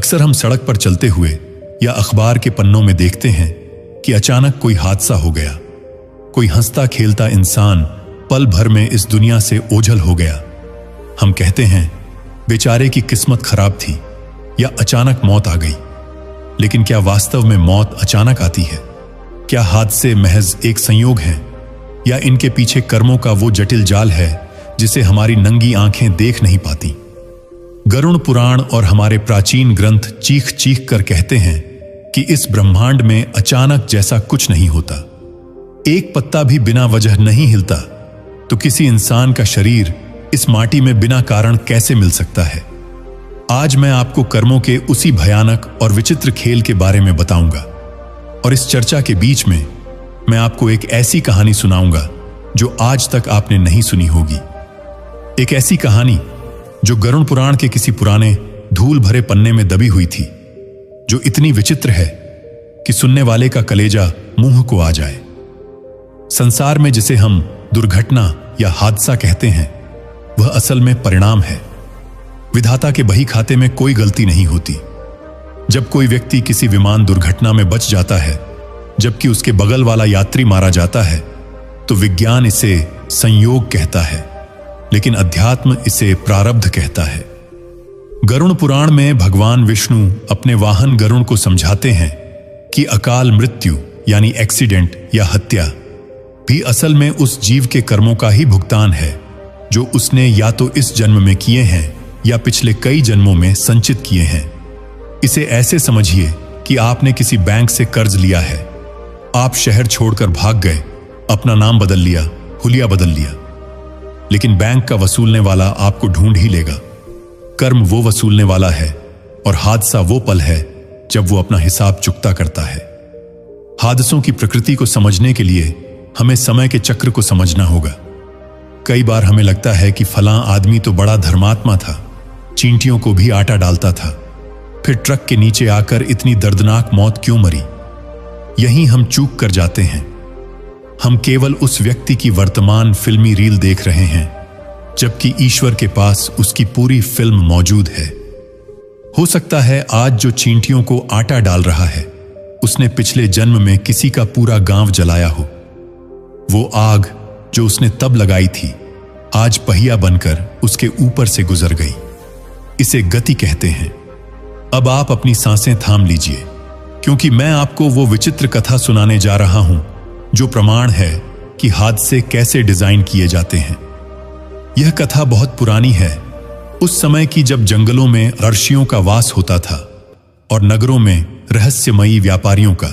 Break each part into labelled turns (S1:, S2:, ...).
S1: अक्सर हम सड़क पर चलते हुए या अखबार के पन्नों में देखते हैं कि अचानक कोई हादसा हो गया, कोई हंसता खेलता इंसान पल भर में इस दुनिया से ओझल हो गया। हम कहते हैं बेचारे की किस्मत खराब थी या अचानक मौत आ गई। लेकिन क्या वास्तव में मौत अचानक आती है? क्या हादसे महज एक संयोग हैं या इनके पीछे कर्मों का वो जटिल जाल है जिसे हमारी नंगी आंखें देख नहीं पाती? गरुड़ पुराण और हमारे प्राचीन ग्रंथ चीख चीख कर कहते हैं कि इस ब्रह्मांड में अचानक जैसा कुछ नहीं होता। एक पत्ता भी बिना वजह नहीं हिलता, तो किसी इंसान का शरीर इस माटी में बिना कारण कैसे मिल सकता है? आज मैं आपको कर्मों के उसी भयानक और विचित्र खेल के बारे में बताऊंगा। और इस चर्चा के बीच में मैं आपको एक ऐसी कहानी सुनाऊंगा जो आज तक आपने नहीं सुनी होगी। एक ऐसी कहानी जो गरुड़ पुराण के किसी पुराने धूल भरे पन्ने में दबी हुई थी, जो इतनी विचित्र है कि सुनने वाले का कलेजा मुंह को आ जाए। संसार में जिसे हम दुर्घटना या हादसा कहते हैं, वह असल में परिणाम है। विधाता के बही खाते में कोई गलती नहीं होती। जब कोई व्यक्ति किसी विमान दुर्घटना में बच जाता है, जबकि उसके बगल वाला यात्री मारा जाता है, तो विज्ञान इसे संयोग कहता है, लेकिन अध्यात्म इसे प्रारब्ध कहता है। गरुड़ पुराण में भगवान विष्णु अपने वाहन गरुड़ को समझाते हैं कि अकाल मृत्यु यानी एक्सीडेंट या हत्या भी असल में उस जीव के कर्मों का ही भुगतान है जो उसने या तो इस जन्म में किए हैं या पिछले कई जन्मों में संचित किए हैं। इसे ऐसे समझिए कि आपने किसी बैंक से कर्ज लिया है। आप शहर छोड़कर भाग गए, अपना नाम बदल लिया, हुलिया बदल लिया, लेकिन बैंक का वसूलने वाला आपको ढूंढ ही लेगा। कर्म वो वसूलने वाला है और हादसा वो पल है जब वो अपना हिसाब चुकता करता है। हादसों की प्रकृति को समझने के लिए हमें समय के चक्र को समझना होगा। कई बार हमें लगता है कि फलां आदमी तो बड़ा धर्मात्मा था, चींटियों को भी आटा डालता था, फिर ट्रक के नीचे आकर इतनी दर्दनाक मौत क्यों मरी? यहीं हम चूक कर जाते हैं। हम केवल उस व्यक्ति की वर्तमान फिल्मी रील देख रहे हैं, जबकि ईश्वर के पास उसकी पूरी फिल्म मौजूद है। हो सकता है आज जो चींटियों को आटा डाल रहा है, उसने पिछले जन्म में किसी का पूरा गांव जलाया हो। वो आग जो उसने तब लगाई थी, आज पहिया बनकर उसके ऊपर से गुजर गई। इसे गति कहते हैं। अब आप अपनी सांसें थाम लीजिए, क्योंकि मैं आपको वो विचित्र कथा सुनाने जा रहा हूं जो प्रमाण है कि हादसे कैसे डिजाइन किए जाते हैं। यह कथा बहुत पुरानी है, उस समय की जब जंगलों में ऋषियों का वास होता था और नगरों में रहस्यमयी व्यापारियों का।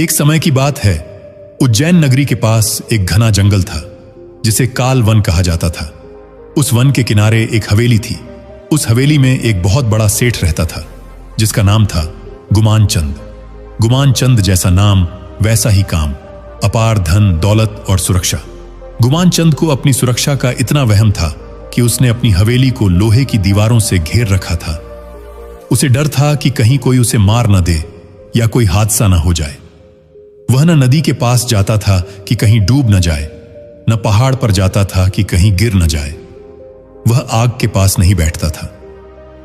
S1: एक समय की बात है, उज्जैन नगरी के पास एक घना जंगल था जिसे काल वन कहा जाता था। उस वन के किनारे एक हवेली थी। उस हवेली में एक बहुत बड़ा सेठ रहता था जिसका नाम था गुमान चंद। गुमान चंद जैसा नाम वैसा ही काम, अपार धन, दौलत और सुरक्षा। गुमान चंद को अपनी सुरक्षा का इतना वहम था कि उसने अपनी हवेली को लोहे की दीवारों से घेर रखा था। उसे डर था कि कहीं कोई उसे मार न दे या कोई हादसा न हो जाए। वह न नदी के पास जाता था कि कहीं डूब न जाए, न पहाड़ पर जाता था कि कहीं गिर न जाए। वह आग के पास नहीं बैठता था,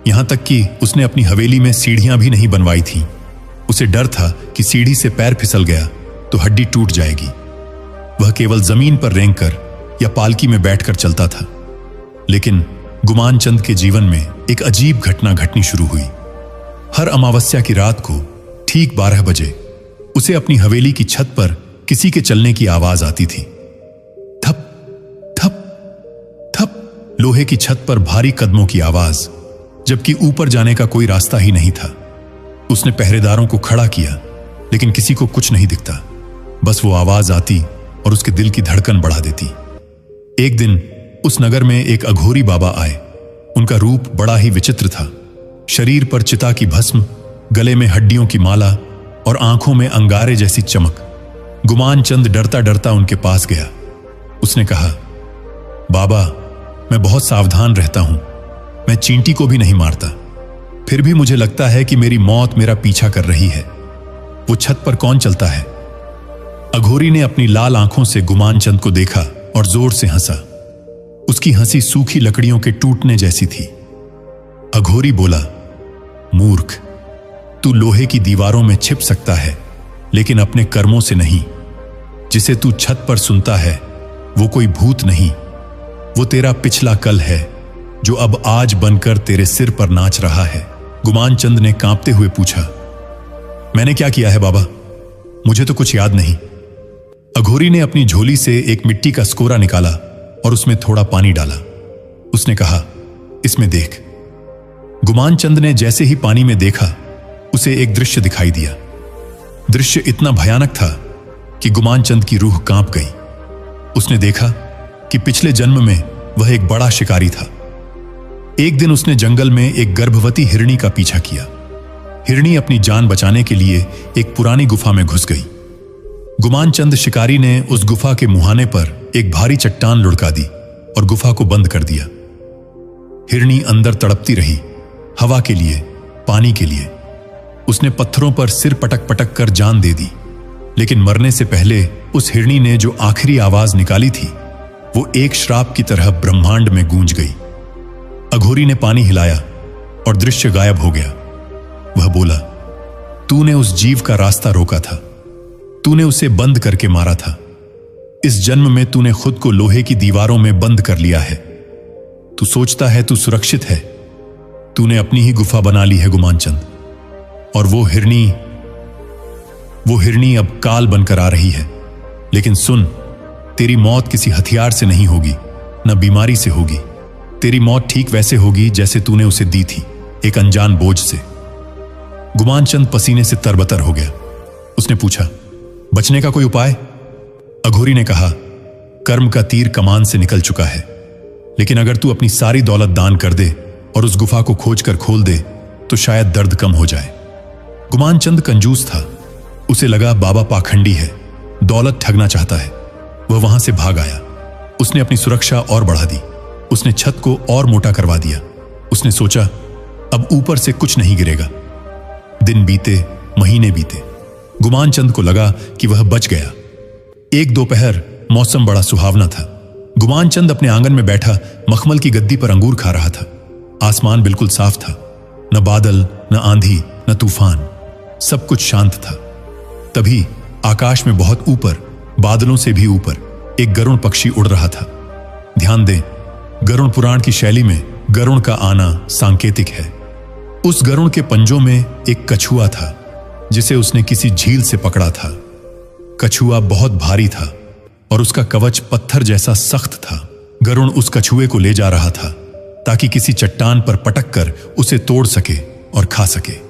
S1: यहां तक कि उसने अपनी हवेली में सीढ़ियां भी नहीं बनवाई थीं। उसे डर था कि सीढ़ी से पैर फिसल गया तो हड्डी टूट जाएगी। वह केवल जमीन पर रेंगकर या पालकी में बैठकर चलता था। लेकिन गुमान चंद के जीवन में एक अजीब घटना घटनी शुरू हुई। हर अमावस्या की रात को ठीक 12 बजे उसे अपनी हवेली की छत पर किसी के चलने की आवाज आती थी। थप थप थप, लोहे की छत पर भारी कदमों की आवाज, जबकि ऊपर जाने का कोई रास्ता ही नहीं था। उसने पहरेदारों को खड़ा किया, लेकिन किसी को कुछ नहीं दिखता। बस वो आवाज आती और उसके दिल की धड़कन बढ़ा देती। एक दिन उस नगर में एक अघोरी बाबा आए। उनका रूप बड़ा ही विचित्र था। शरीर पर चिता की भस्म, गले में हड्डियों की माला और आंखों में अंगारे जैसी चमक। गुमान चंद डरता डरता उनके पास गया। उसने कहा, बाबा, मैं बहुत सावधान रहता हूं, मैं चींटी को भी नहीं मारता, फिर भी मुझे लगता है कि मेरी मौत मेरा पीछा कर रही है। वो छत पर कौन चलता है? अघोरी ने अपनी लाल आंखों से गुमान चंद को देखा और जोर से हंसा। उसकी हंसी सूखी लकड़ियों के टूटने जैसी थी। अघोरी बोला, मूर्ख, तू लोहे की दीवारों में छिप सकता है, लेकिन अपने कर्मों से नहीं। जिसे तू छत पर सुनता है वो कोई भूत नहीं, वो तेरा पिछला कल है जो अब आज बनकर तेरे सिर पर नाच रहा है। गुमान चंद ने कांपते हुए पूछा, मैंने क्या किया है बाबा? मुझे तो कुछ याद नहीं। अघोरी ने अपनी झोली से एक मिट्टी का स्कोरा निकाला और उसमें थोड़ा पानी डाला। उसने कहा, इसमें देख। गुमान चंद ने जैसे ही पानी में देखा, उसे एक दृश्य दिखाई दिया। दृश्य इतना भयानक था कि गुमान चंद की रूह कांप गई। उसने देखा कि पिछले जन्म में वह एक बड़ा शिकारी था। एक दिन उसने जंगल में एक गर्भवती हिरणी का पीछा किया। हिरणी अपनी जान बचाने के लिए एक पुरानी गुफा में घुस गई। गुमान चंद शिकारी ने उस गुफा के मुहाने पर एक भारी चट्टान लुढ़का दी और गुफा को बंद कर दिया। हिरणी अंदर तड़पती रही, हवा के लिए, पानी के लिए। उसने पत्थरों पर सिर पटक पटक कर जान दे दी, लेकिन मरने से पहले उस हिरणी ने जो आखिरी आवाज निकाली थी वो एक श्राप की तरह ब्रह्मांड में गूंज गई। अघोरी ने पानी हिलाया और दृश्य गायब हो गया। वह बोला, तूने उस जीव का रास्ता रोका था, तूने उसे बंद करके मारा था। इस जन्म में तूने खुद को लोहे की दीवारों में बंद कर लिया है। तू सोचता है तू सुरक्षित है, तूने अपनी ही गुफा बना ली है गुमान चंद। और वो हिरणी अब काल बनकर आ रही है। लेकिन सुन, तेरी मौत किसी हथियार से नहीं होगी, न बीमारी से होगी। तेरी मौत ठीक वैसे होगी जैसे तूने उसे दी थी, एक अनजान बोझ से। गुमान चंद पसीने से तरबतर हो गया। उसने पूछा, बचने का कोई उपाय? अघोरी ने कहा, कर्म का तीर कमान से निकल चुका है, लेकिन अगर तू अपनी सारी दौलत दान कर दे और उस गुफा को खोज कर खोल दे तो शायद दर्द कम हो जाए। गुमान चंद कंजूस था। उसे लगा बाबा पाखंडी है, दौलत ठगना चाहता है। वह वहां से भाग आया। उसने अपनी सुरक्षा और बढ़ा दी। उसने छत को और मोटा करवा दिया। उसने सोचा, अब ऊपर से कुछ नहीं गिरेगा। दिन बीते, महीने बीते। गुमान चंद को लगा कि वह बच गया। एक दोपहर मौसम बड़ा सुहावना था। गुमान चंद अपने आंगन में बैठा मखमल की गद्दी पर अंगूर खा रहा था। आसमान बिल्कुल साफ था, न बादल, न आंधी, न तूफान, सब कुछ शांत था। तभी आकाश में बहुत ऊपर, बादलों से भी ऊपर, एक गरुड़ पक्षी उड़ रहा था। ध्यान दें, गरुड़ पुराण की शैली में गरुड़ का आना सांकेतिक है। उस गरुड़ के पंजों में एक कछुआ था जिसे उसने किसी झील से पकड़ा था। कछुआ बहुत भारी था और उसका कवच पत्थर जैसा सख्त था। गरुड़ उस कछुए को ले जा रहा था ताकि किसी चट्टान पर पटक कर उसे तोड़ सके और खा सके।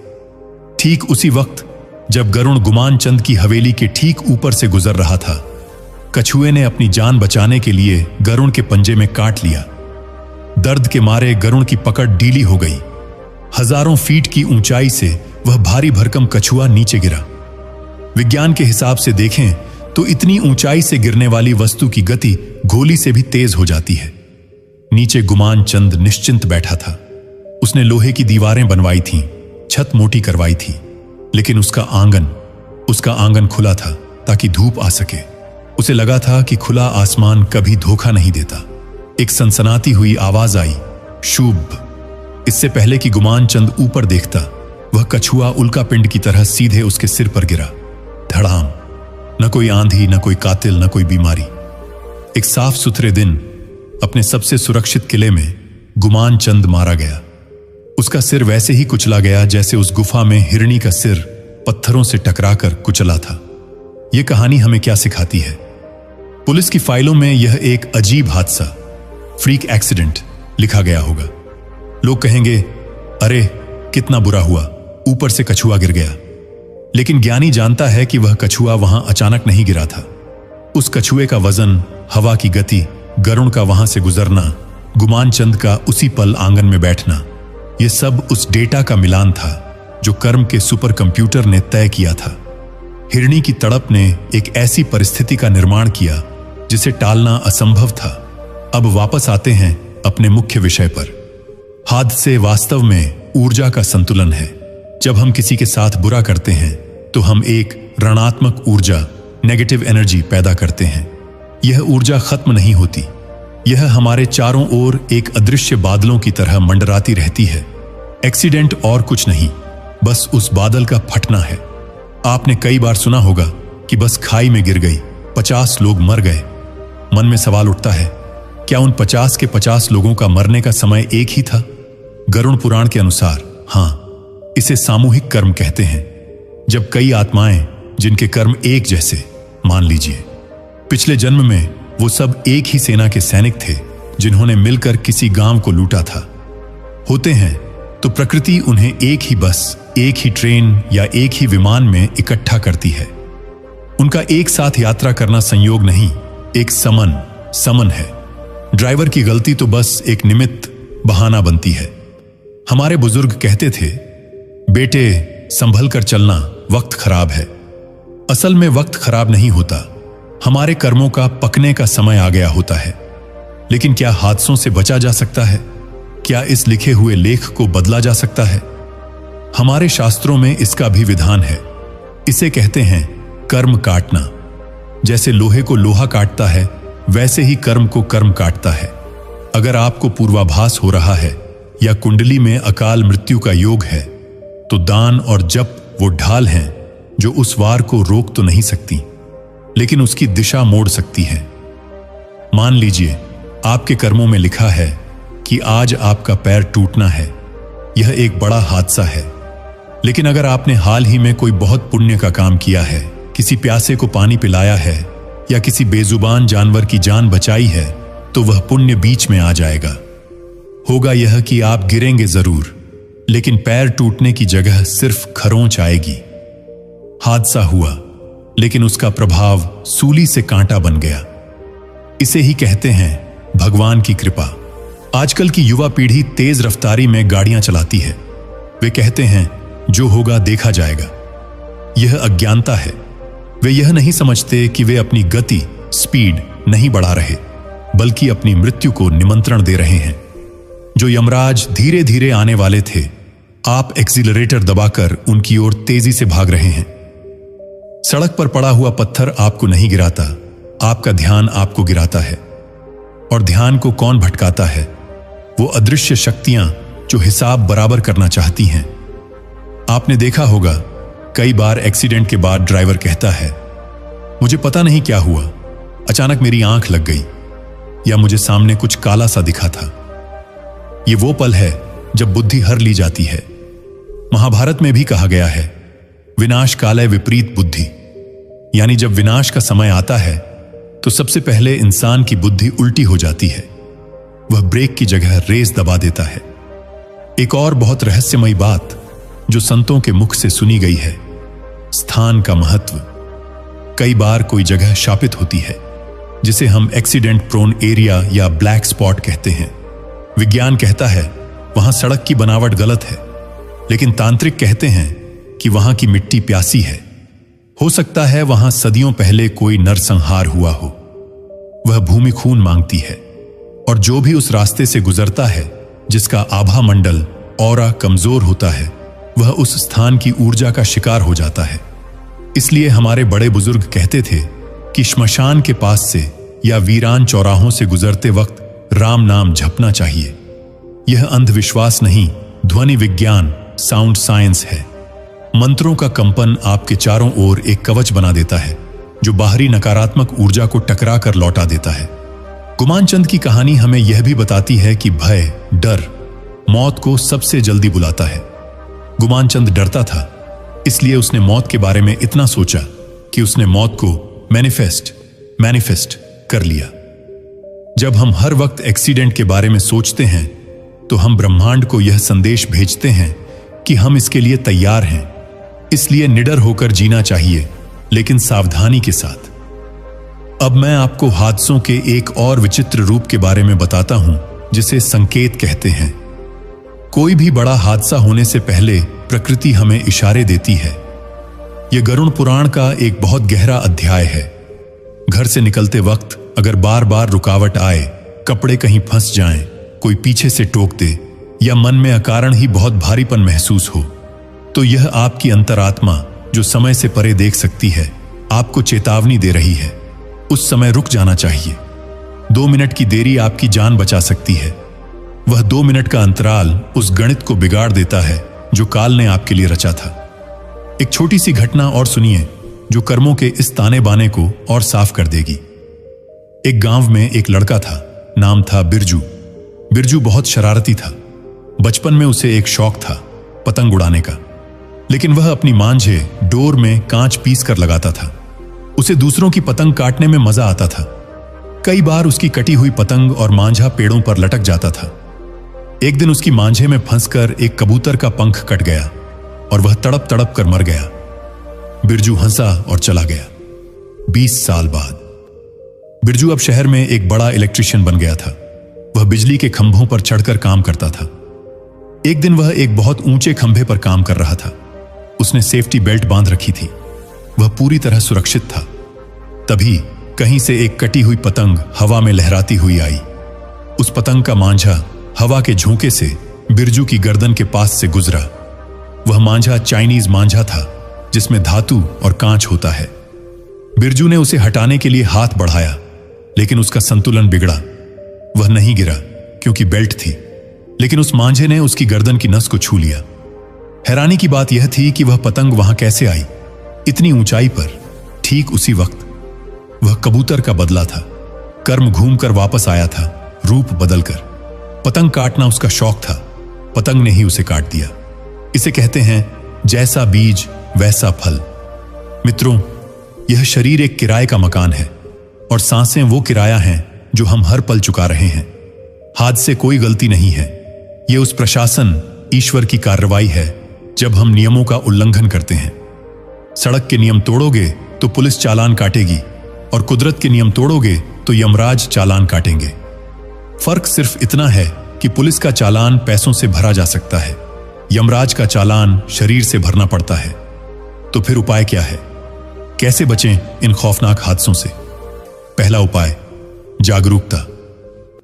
S1: ठीक उसी वक्त जब गरुड़ गुमान चंद की हवेली के ठीक ऊपर से गुजर रहा था, कछुए ने अपनी जान बचाने के लिए गरुड़ के पंजे में काट लिया। दर्द के मारे गरुड़ की पकड़ ढीली हो गई। हजारों फीट की ऊंचाई से वह भारी भरकम कछुआ नीचे गिरा। विज्ञान के हिसाब से देखें तो इतनी ऊंचाई से गिरने वाली वस्तु की गति गोली से भी तेज हो जाती है। नीचे गुमान चंद निश्चिंत बैठा था। उसने लोहे की दीवारें बनवाई थीं, छत मोटी करवाई थी, लेकिन उसका आंगन खुला था ताकि धूप आ सके। उसे लगा था कि खुला आसमान कभी धोखा नहीं देता। एक सनसनाती हुई आवाज आई, शुभ। इससे पहले कि गुमान चंद ऊपर देखता, वह कछुआ उल्का पिंड की तरह सीधे उसके सिर पर गिरा। धड़ाम। न कोई आंधी, न कोई कातिल, न कोई बीमारी। एक साफ सुथरे दिन अपने सबसे सुरक्षित किले में गुमान चंद मारा गया। उसका सिर वैसे ही कुचला गया जैसे उस गुफा में हिरणी का सिर पत्थरों से टकराकर कुचला था। यह कहानी हमें क्या सिखाती है? पुलिस की फाइलों में यह एक अजीब हादसा, फ्रीक एक्सीडेंट लिखा गया होगा। लोग कहेंगे, अरे कितना बुरा हुआ, ऊपर से कछुआ गिर गया। लेकिन ज्ञानी जानता है कि वह कछुआ वहां अचानक नहीं गिरा था। उस कछुए का वजन, हवा की गति, गरुड़ का वहां से गुजरना, गुमान चंद का उसी पल आंगन में बैठना, यह सब उस डेटा का मिलान था जो कर्म के सुपर कंप्यूटर ने तय किया था। हिरणी की तड़प ने एक ऐसी परिस्थिति का निर्माण किया जिसे टालना असंभव था। अब वापस आते हैं अपने मुख्य विषय पर। हादसे वास्तव में ऊर्जा का संतुलन है। जब हम किसी के साथ बुरा करते हैं तो हम एक ऋणात्मक ऊर्जा, नेगेटिव एनर्जी पैदा करते हैं। यह ऊर्जा खत्म नहीं होती। यह हमारे चारों ओर एक अदृश्य बादलों की तरह मंडराती रहती है। एक्सीडेंट और कुछ नहीं, बस उस बादल का फटना है। आपने कई बार सुना होगा कि बस खाई में गिर गई, 50 लोग मर गए। मन में सवाल उठता है, क्या उन 50 के 50 लोगों का मरने का समय एक ही था? गरुड़ पुराण के अनुसार हां, इसे सामूहिक कर्म कहते हैं। जब कई आत्माएं जिनके कर्म एक जैसे, मान लीजिए पिछले जन्म में वो सब एक ही सेना के सैनिक थे जिन्होंने मिलकर किसी गांव को लूटा था, होते हैं, तो प्रकृति उन्हें एक ही बस, एक ही ट्रेन या एक ही विमान में इकट्ठा करती है। उनका एक साथ यात्रा करना संयोग नहीं, एक समन है। ड्राइवर की गलती तो बस एक निमित्त, बहाना बनती है। हमारे बुजुर्ग कहते थे, बेटे संभल कर चलना, वक्त खराब है। असल में वक्त खराब नहीं होता, हमारे कर्मों का पकने का समय आ गया होता है। लेकिन क्या हादसों से बचा जा सकता है? क्या इस लिखे हुए लेख को बदला जा सकता है? हमारे शास्त्रों में इसका भी विधान है। इसे कहते हैं कर्म काटना। जैसे लोहे को लोहा काटता है, वैसे ही कर्म को कर्म काटता है। अगर आपको पूर्वाभास हो रहा है या कुंडली में अकाल मृत्यु का योग है, तो दान और जप वो ढाल हैं जो उस वार को रोक तो नहीं सकती, लेकिन उसकी दिशा मोड़ सकती है। मान लीजिए आपके कर्मों में लिखा है कि आज आपका पैर टूटना है। यह एक बड़ा हादसा है। लेकिन अगर आपने हाल ही में कोई बहुत पुण्य का काम किया है, किसी प्यासे को पानी पिलाया है या किसी बेजुबान जानवर की जान बचाई है, तो वह पुण्य बीच में आ जाएगा। होगा यह कि आप गिरेंगे जरूर, लेकिन पैर टूटने की जगह सिर्फ खरोंच आएगी। हादसा हुआ, लेकिन उसका प्रभाव सूली से कांटा बन गया। इसे ही कहते हैं भगवान की कृपा। आजकल की युवा पीढ़ी तेज रफ्तारी में गाड़ियां चलाती है। वे कहते हैं जो होगा देखा जाएगा। यह अज्ञानता है। वे यह नहीं समझते कि वे अपनी गति, स्पीड नहीं बढ़ा रहे, बल्कि अपनी मृत्यु को निमंत्रण दे रहे हैं। जो यमराज धीरे धीरे आने वाले थे, आप एक्सीलरेटर दबाकर उनकी ओर तेजी से भाग रहे हैं। सड़क पर पड़ा हुआ पत्थर आपको नहीं गिराता, आपका ध्यान आपको गिराता है। और ध्यान को कौन भटकाता है? वो अदृश्य शक्तियां जो हिसाब बराबर करना चाहती हैं। आपने देखा होगा, कई बार एक्सीडेंट के बाद ड्राइवर कहता है, मुझे पता नहीं क्या हुआ, अचानक मेरी आंख लग गई, या मुझे सामने कुछ काला सा दिखा था। ये वो पल है जब बुद्धि हर ली जाती है। महाभारत में भी कहा गया है, विनाश काले विपरीत बुद्धि। यानी जब विनाश का समय आता है, तो सबसे पहले इंसान की बुद्धि उल्टी हो जाती है। वह ब्रेक की जगह रेस दबा देता है। एक और बहुत रहस्यमयी बात जो संतों के मुख से सुनी गई है, स्थान का महत्व। कई बार कोई जगह शापित होती है, जिसे हम एक्सीडेंट प्रोन एरिया या ब्लैक स्पॉट कहते हैं। विज्ञान कहता है वहां सड़क की बनावट गलत है, लेकिन तांत्रिक कहते हैं कि वहां की मिट्टी प्यासी है। हो सकता है वहां सदियों पहले कोई नरसंहार हुआ हो। वह भूमि खून मांगती है, और जो भी उस रास्ते से गुजरता है, जिसका आभा मंडल ऑरा कमजोर होता है, वह उस स्थान की ऊर्जा का शिकार हो जाता है। इसलिए हमारे बड़े बुजुर्ग कहते थे कि श्मशान के पास से या वीरान चौराहों से गुजरते वक्त राम नाम जपना चाहिए। यह अंधविश्वास नहीं, ध्वनि विज्ञान, साउंड साइंस है। मंत्रों का कंपन आपके चारों ओर एक कवच बना देता है, जो बाहरी नकारात्मक ऊर्जा को टकरा कर लौटा देता है। गुमानचंद की कहानी हमें यह भी बताती है कि भय, डर मौत को सबसे जल्दी बुलाता है। गुमानचंद डरता था, इसलिए उसने मौत के बारे में इतना सोचा कि उसने मौत को मैनिफेस्ट कर लिया। जब हम हर वक्त एक्सीडेंट के बारे में सोचते हैं, तो हम ब्रह्मांड को यह संदेश भेजते हैं कि हम इसके लिए तैयार हैं। इसलिए निडर होकर जीना चाहिए, लेकिन सावधानी के साथ। अब मैं आपको हादसों के एक और विचित्र रूप के बारे में बताता हूं, जिसे संकेत कहते हैं। कोई भी बड़ा हादसा होने से पहले प्रकृति हमें इशारे देती है। यह गरुड़ पुराण का एक बहुत गहरा अध्याय है। घर से निकलते वक्त अगर बार बार रुकावट आए, कपड़े कहीं फंस जाएं, कोई पीछे से टोक दे, या मन में अकारण ही बहुत भारीपन महसूस हो, तो यह आपकी अंतरात्मा, जो समय से परे देख सकती है, आपको चेतावनी दे रही है। उस समय रुक जाना चाहिए। 2 मिनट की देरी आपकी जान बचा सकती है। वह 2 मिनट का अंतराल उस गणित को बिगाड़ देता है जो काल ने आपके लिए रचा था। एक छोटी सी घटना और सुनिए जो कर्मों के इस ताने बाने को और साफ कर देगी। एक गांव में एक लड़का था, नाम था बिरजू। बिरजू बहुत शरारती था। बचपन में उसे एक शौक था पतंग उड़ाने का, लेकिन वह अपनी मांझे डोर में कांच पीस कर लगाता था। उसे दूसरों की पतंग काटने में मजा आता था। कई बार उसकी कटी हुई पतंग और मांझा पेड़ों पर लटक जाता था। एक दिन उसकी मांझे में फंसकर एक कबूतर का पंख कट गया और वह तड़प तड़प कर मर गया। बिरजू हंसा और चला गया। 20 साल बाद बिरजू अब शहर में एक बड़ा इलेक्ट्रिशियन बन गया था। वह बिजली के खंभों पर चढ़कर काम करता था। एक दिन वह एक बहुत ऊंचे खंभे पर काम कर रहा था। उसने सेफ्टी बेल्ट बांध रखी थी। वह पूरी तरह सुरक्षित था। तभी कहीं से एक कटी हुई पतंग हवा में लहराती हुई आई। उस पतंग का मांझा हवा के झोंके से बिरजू की गर्दन के पास से गुजरा। वह मांझा चाइनीज मांझा था जिसमें धातु और कांच होता है। बिरजू ने उसे हटाने के लिए हाथ बढ़ाया, लेकिन उसका संतुलन बिगड़ा। वह नहीं गिरा क्योंकि बेल्ट थी, लेकिन उस मांझे ने उसकी गर्दन की नस को छू लिया। हैरानी की बात यह थी कि वह पतंग वहां कैसे आई, इतनी ऊंचाई पर। ठीक उसी वक्त वह कबूतर का बदला था। कर्म घूमकर वापस आया था, रूप बदलकर। पतंग काटना उसका शौक था, पतंग ने ही उसे काट दिया। इसे कहते हैं जैसा बीज वैसा फल। मित्रों, यह शरीर एक किराए का मकान है और सांसें वो किराया हैं जो हम हर पल चुका रहे हैं। हाथ से कोई गलती नहीं है। यह उस प्रशासन ईश्वर की कार्रवाई है जब हम नियमों का उल्लंघन करते हैं। सड़क के नियम तोड़ोगे तो पुलिस चालान काटेगी और कुदरत के नियम तोड़ोगे तो यमराज चालान काटेंगे। फर्क सिर्फ इतना है कि पुलिस का चालान पैसों से भरा जा सकता है, यमराज का चालान शरीर से भरना पड़ता है। तो फिर उपाय क्या है? कैसे बचें इन खौफनाक हादसों से? पहला उपाय, जागरूकता।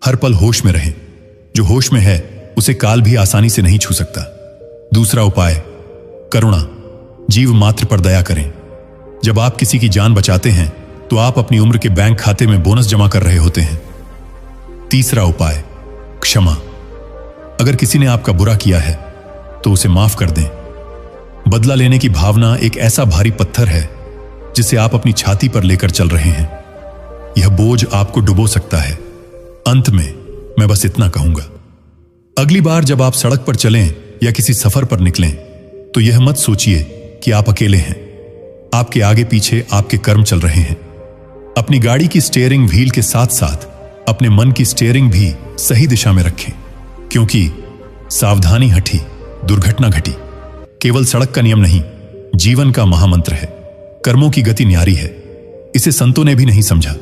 S1: हर पल होश में रहें। जो होश में है उसे काल भी आसानी से नहीं छू सकता। दूसरा उपाय, करुणा। जीव मात्र पर दया करें। जब आप किसी की जान बचाते हैं तो आप अपनी उम्र के बैंक खाते में बोनस जमा कर रहे होते हैं। तीसरा उपाय, क्षमा। अगर किसी ने आपका बुरा किया है तो उसे माफ कर दें। बदला लेने की भावना एक ऐसा भारी पत्थर है जिसे आप अपनी छाती पर लेकर चल रहे हैं। यह बोझ आपको डुबो सकता है। अंत में मैं बस इतना कहूंगा, अगली बार जब आप सड़क पर चलें या किसी सफर पर निकलें तो यह मत सोचिए कि आप अकेले हैं। आपके आगे पीछे आपके कर्म चल रहे हैं। अपनी गाड़ी की स्टीयरिंग व्हील के साथ साथ अपने मन की स्टीयरिंग भी सही दिशा में रखें, क्योंकि सावधानी हटी दुर्घटना घटी। केवल सड़क का नियम नहीं, जीवन का महामंत्र है। कर्मों की गति न्यारी है। इसे संतों ने भी नहीं समझा।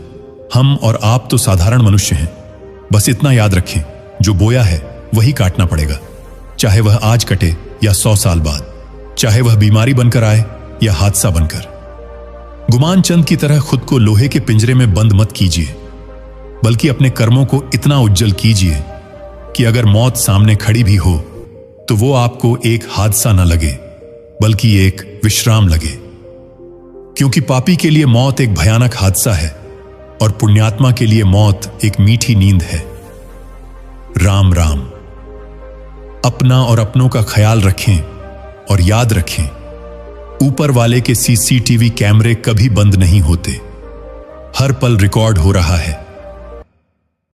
S1: हम और आप तो साधारण मनुष्य हैं। बस इतना याद रखें, जो बोया है वही काटना पड़ेगा, चाहे वह आज कटे या 100 साल बाद, चाहे वह बीमारी बनकर आए या हादसा बनकर। गुमान चंद की तरह खुद को लोहे के पिंजरे में बंद मत कीजिए, बल्कि अपने कर्मों को इतना उज्जवल कीजिए कि अगर मौत सामने खड़ी भी हो तो वो आपको एक हादसा न लगे, बल्कि एक विश्राम लगे। क्योंकि पापी के लिए मौत एक भयानक हादसा है और पुण्यात्मा के लिए मौत एक मीठी नींद है। राम राम। अपना और अपनों का ख्याल रखें और याद रखें, ऊपर वाले के सीसीटीवी कैमरे कभी बंद नहीं होते। हर पल रिकॉर्ड हो रहा है।